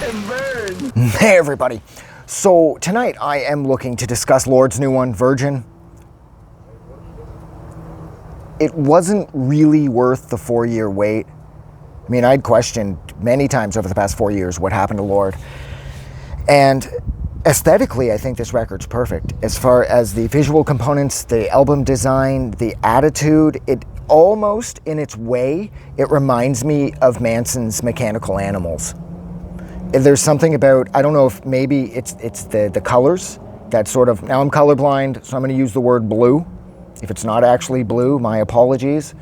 and burn. Hey everybody. So tonight I am looking to discuss Lorde's new one, Virgin. It wasn't really worth the 4-year wait. I mean, I'd questioned many times over the past 4 years what happened to Lorde. And aesthetically, I think this record's perfect. As far as the visual components, the album design, the attitude, it almost, in its way, it reminds me of Manson's Mechanical Animals. There's something about, I don't know if maybe it's the colors that sort of, now I'm colorblind, so I'm going to use the word blue. If it's not actually blue, my apologies.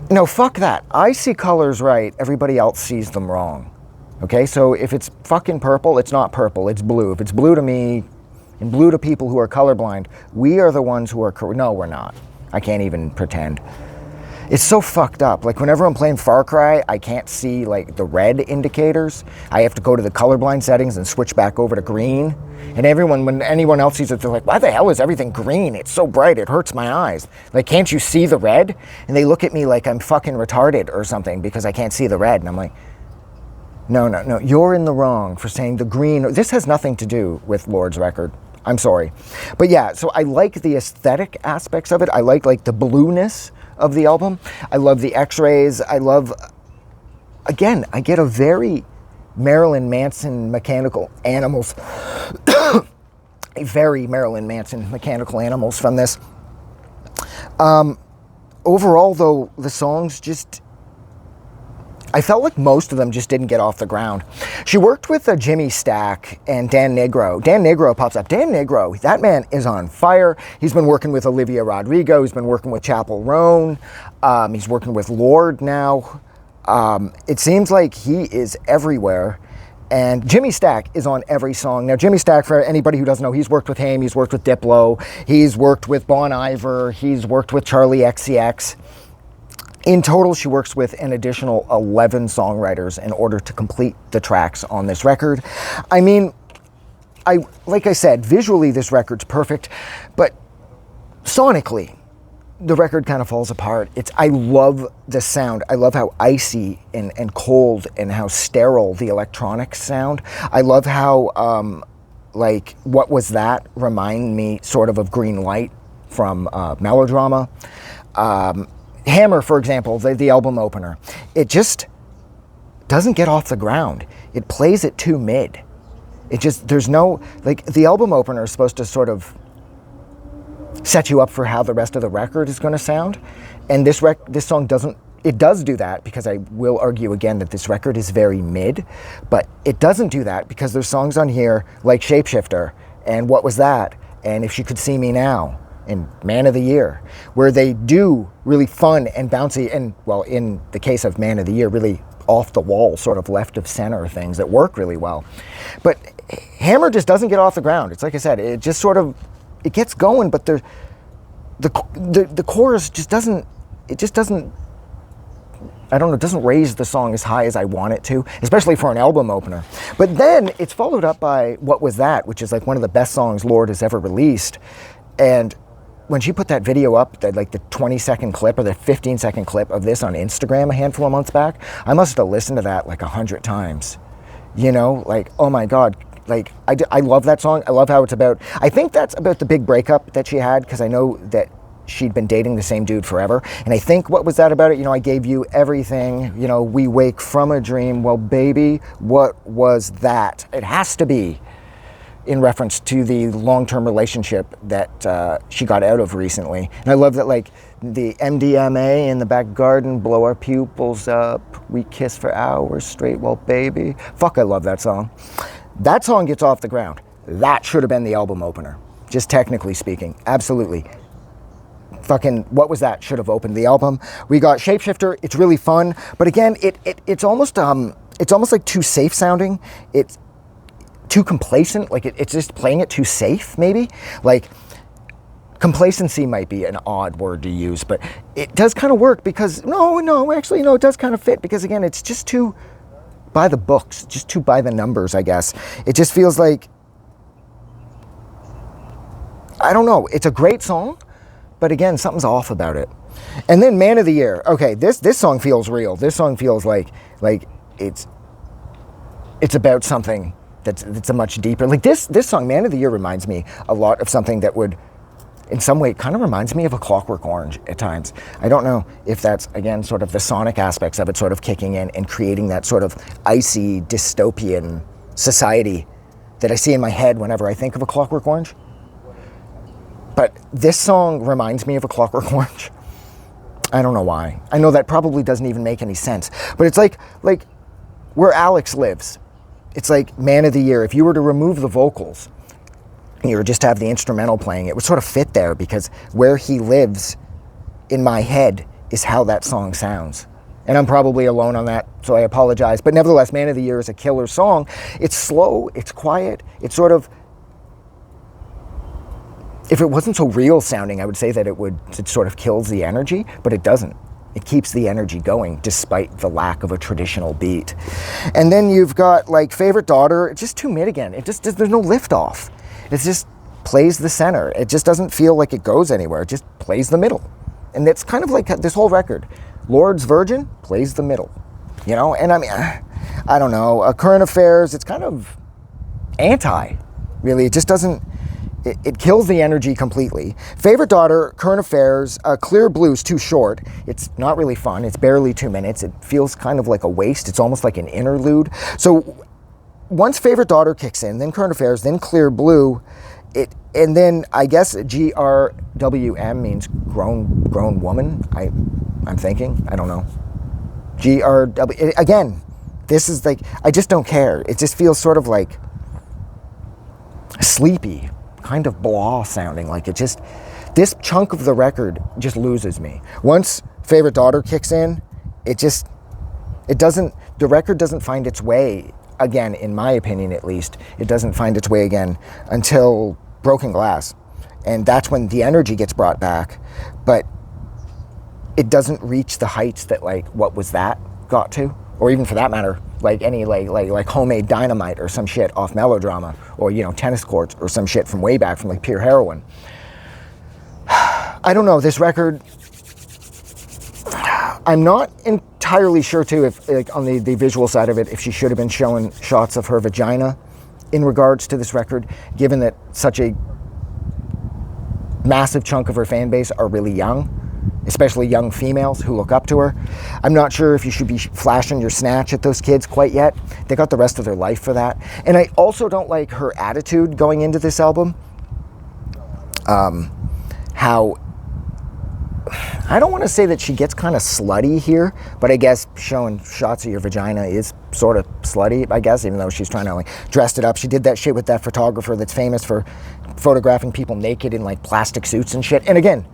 No, fuck that. I see colors right, everybody else sees them wrong. Okay, so if it's fucking purple, it's not purple, it's blue. If it's blue to me and blue to people who are colorblind, we are the ones who are, no, we're not. I can't even pretend. It's so fucked up. Like whenever I'm playing Far Cry, I can't see like the red indicators. I have to go to the colorblind settings and switch back over to green. And when anyone else sees it, they're like, why the hell is everything green? It's so bright, it hurts my eyes. Like, can't you see the red? And they look at me like I'm fucking retarded or something because I can't see the red. And I'm like, no, you're in the wrong for saying the green. This has nothing to do with Lorde's record. I'm sorry. But yeah, so I like the aesthetic aspects of it. I like the blueness of the album. I love the x-rays. I get a very Marilyn Manson Mechanical Animals, a very Marilyn Manson Mechanical Animals from this. Overall though, the songs just, I felt like most of them just didn't get off the ground. She worked with Jimmy Stack and Dan Negro. Dan Negro pops up. Dan Negro, that man is on fire. He's been working with Olivia Rodrigo. He's been working with Chappell Roan. He's working with Lorde now. It seems like he is everywhere. And Jimmy Stack is on every song. Now, Jimmy Stack, for anybody who doesn't know, he's worked with Haim. He's worked with Diplo. He's worked with Bon Iver. He's worked with Charlie XCX. In total, she works with an additional 11 songwriters in order to complete the tracks on this record. I mean, like I said, visually this record's perfect, but sonically, the record kind of falls apart. I love the sound. I love how icy and cold and how sterile the electronics sound. I love how, What Was That remind me sort of Green Light from Melodrama. Hammer, for example, the album opener, it just doesn't get off the ground. It plays it too mid. There's no, the album opener is supposed to sort of set you up for how the rest of the record is going to sound. And this song doesn't, it does do that because I will argue again that this record is very mid, but it doesn't do that because there's songs on here like Shapeshifter and What Was That? And If She Could See Me Now. And Man of the Year, where they do really fun and bouncy, and well, in the case of Man of the Year, really off the wall, sort of left of center things that work really well. But Hammer just doesn't get off the ground. It's like I said, it just sort of, it gets going, but the chorus just doesn't, I don't know, it doesn't raise the song as high as I want it to, especially for an album opener. But then it's followed up by What Was That, which is like one of the best songs Lorde has ever released. And when she put that video up, the 20-second clip or the 15-second clip of this on Instagram a handful of months back, I must have listened to that like 100 times. You know, like, oh my God. Like, I love that song. I love how it's about, I think that's about the big breakup that she had, because I know that she'd been dating the same dude forever. And I think What Was That about it? You know, I gave you everything. You know, we wake from a dream. Well, baby, what was that? It has to be in reference to the long-term relationship that she got out of recently. And I love that, like, the MDMA in the back garden, blow our pupils up, we kiss for hours straight, well, baby. Fuck, I love that song. That song gets off the ground. That should have been the album opener, just technically speaking. Absolutely. Fucking What Was That should have opened the album. We got Shapeshifter. It's really fun, but again, it's almost like too safe sounding. It's too complacent, like it's just playing it too safe, maybe. Like, complacency might be an odd word to use, but it does kind of work because, actually, it does kind of fit because, again, it's just too by the books, just too by the numbers, I guess. It just feels like, I don't know, it's a great song, but again, something's off about it. And then Man of the Year. Okay, this song feels real. This song feels like it's it's about something that's a much deeper, like this song, Man of the Year, reminds me a lot of something that would, in some way, kind of reminds me of A Clockwork Orange at times. I don't know if that's, again, sort of the sonic aspects of it sort of kicking in and creating that sort of icy, dystopian society that I see in my head whenever I think of A Clockwork Orange. But this song reminds me of A Clockwork Orange. I don't know why. I know that probably doesn't even make any sense. But it's like where Alex lives. It's like Man of the Year. If you were to remove the vocals, you would just have the instrumental playing, it would sort of fit there, because where he lives in my head is how that song sounds. And I'm probably alone on that, so I apologize. But nevertheless, Man of the Year is a killer song. It's slow, it's quiet, it's sort of, if it wasn't so real sounding, I would say that it sort of kills the energy, but it doesn't. It keeps the energy going despite the lack of a traditional beat. And then you've got like Favorite Daughter, it's just too mid again. There's no lift off. It just plays the center. It just doesn't feel like it goes anywhere. It just plays the middle. And it's kind of like this whole record. Lorde's Virgin plays the middle, you know? And I mean, I don't know. Current Affairs, it's kind of anti, really. It just doesn't, it kills the energy completely. Favorite Daughter, Current Affairs, Clear Blue's too short. It's not really fun. It's barely 2 minutes. It feels kind of like a waste. It's almost like an interlude. So once Favorite Daughter kicks in, then Current Affairs, then Clear Blue, and then I guess GRWM means grown woman. I'm thinking, I don't know. GRW, again, this is like, I just don't care. It just feels sort of like sleepy, kind of blah sounding. Like this chunk of the record just loses me. Once Favorite Daughter kicks in, the record doesn't find its way again, in my opinion at least. It doesn't find its way again until Broken Glass. And that's when the energy gets brought back. But it doesn't reach the heights that like What Was That got to, or even for that matter, like any like Homemade Dynamite or some shit off Melodrama, or, you know, Tennis Courts or some shit from way back from like Pure Heroin. I don't know, this record, I'm not entirely sure too if, like, on the visual side of it, if she should have been showing shots of her vagina in regards to this record, given that such a massive chunk of her fan base are really young, especially young females who look up to her. I'm not sure if you should be flashing your snatch at those kids quite yet. They got the rest of their life for that. And I also don't like her attitude going into this album. How, I don't want to say that she gets kind of slutty here, but I guess showing shots of your vagina is sort of slutty, I guess, even though she's trying to like dress it up. She did that shit with that photographer that's famous for photographing people naked in like plastic suits and shit. And again,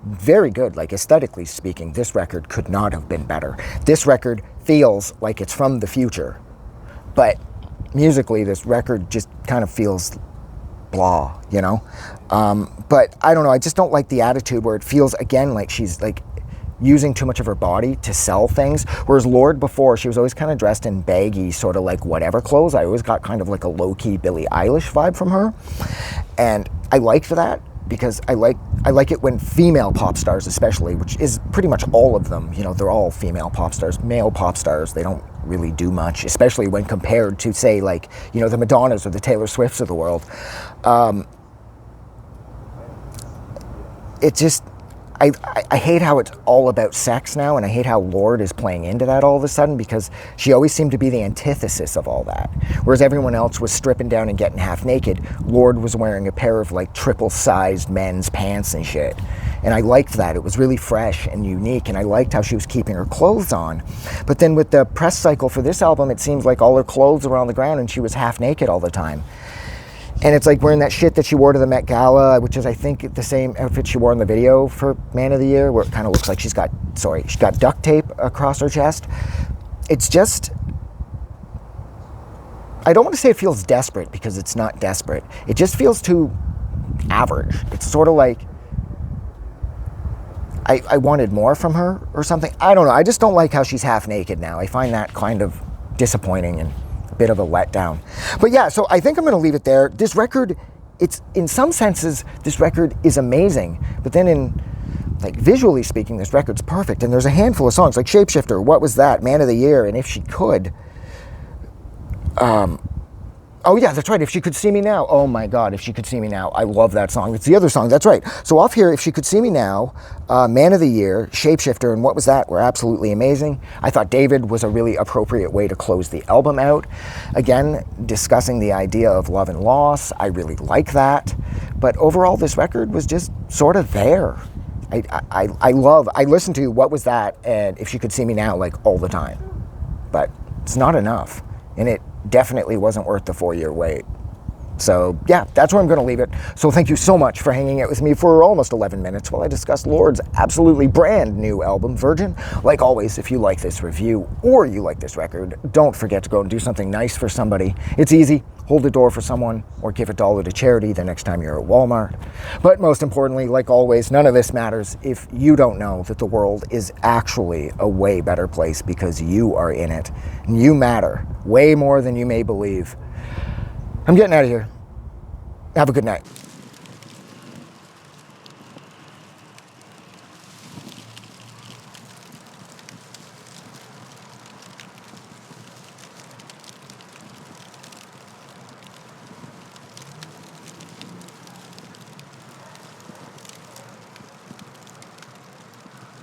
very good, like aesthetically speaking, this record could not have been better. This record feels like it's from the future, but musically this record just kind of feels blah, you know? But I don't know, I just don't like the attitude where it feels, again, like she's like using too much of her body to sell things. Whereas Lorde before, she was always kind of dressed in baggy, sort of like whatever clothes. I always got kind of like a low-key Billie Eilish vibe from her. And I liked that because I like it when female pop stars especially, which is pretty much all of them, you know, they're all female pop stars. Male pop stars, they don't really do much, especially when compared to, say, like, you know, the Madonnas or the Taylor Swifts of the world. It just, I hate how it's all about sex now, and I hate how Lorde is playing into that all of a sudden, because she always seemed to be the antithesis of all that. Whereas everyone else was stripping down and getting half naked, Lorde was wearing a pair of like triple-sized men's pants and shit. And I liked that. It was really fresh and unique, and I liked how she was keeping her clothes on. But then with the press cycle for this album, it seems like all her clothes were on the ground and she was half naked all the time. And it's like wearing that shit that she wore to the Met Gala, which is, I think, the same outfit she wore in the video for Man of the Year, where it kind of looks like she's got duct tape across her chest. It's just, I don't want to say it feels desperate, because it's not desperate. It just feels too average. It's sort of like I wanted more from her or something. I don't know. I just don't like how she's half naked now. I find that kind of disappointing and bit of a letdown. But yeah, so I think I'm going to leave it there. This record, it's, in some senses, this record is amazing, but then in, like, visually speaking, this record's perfect. And there's a handful of songs like Shapeshifter, What Was That, Man of the Year, and If She Could. Oh yeah, that's right. If She Could See Me Now. Oh my God, If She Could See Me Now. I love that song. It's the other song. That's right. So off here, If She Could See Me Now, Man of the Year, Shapeshifter, and What Was That were absolutely amazing. I thought David was a really appropriate way to close the album out. Again, discussing the idea of love and loss. I really like that. But overall, this record was just sort of there. I listen to What Was That and If She Could See Me Now like all the time. But it's not enough. And it definitely wasn't worth the 4-year wait. So yeah, that's where I'm going to leave it. So thank you so much for hanging out with me for almost 11 minutes while I discussed Lorde's absolutely brand new album, Virgin. Like always, if you like this review or you like this record, don't forget to go and do something nice for somebody. It's easy. Hold the door for someone or give $1 to charity the next time you're at Walmart. But most importantly, like always, none of this matters if you don't know that the world is actually a way better place because you are in it. And you matter way more than you may believe. I'm getting out of here. Have a good night.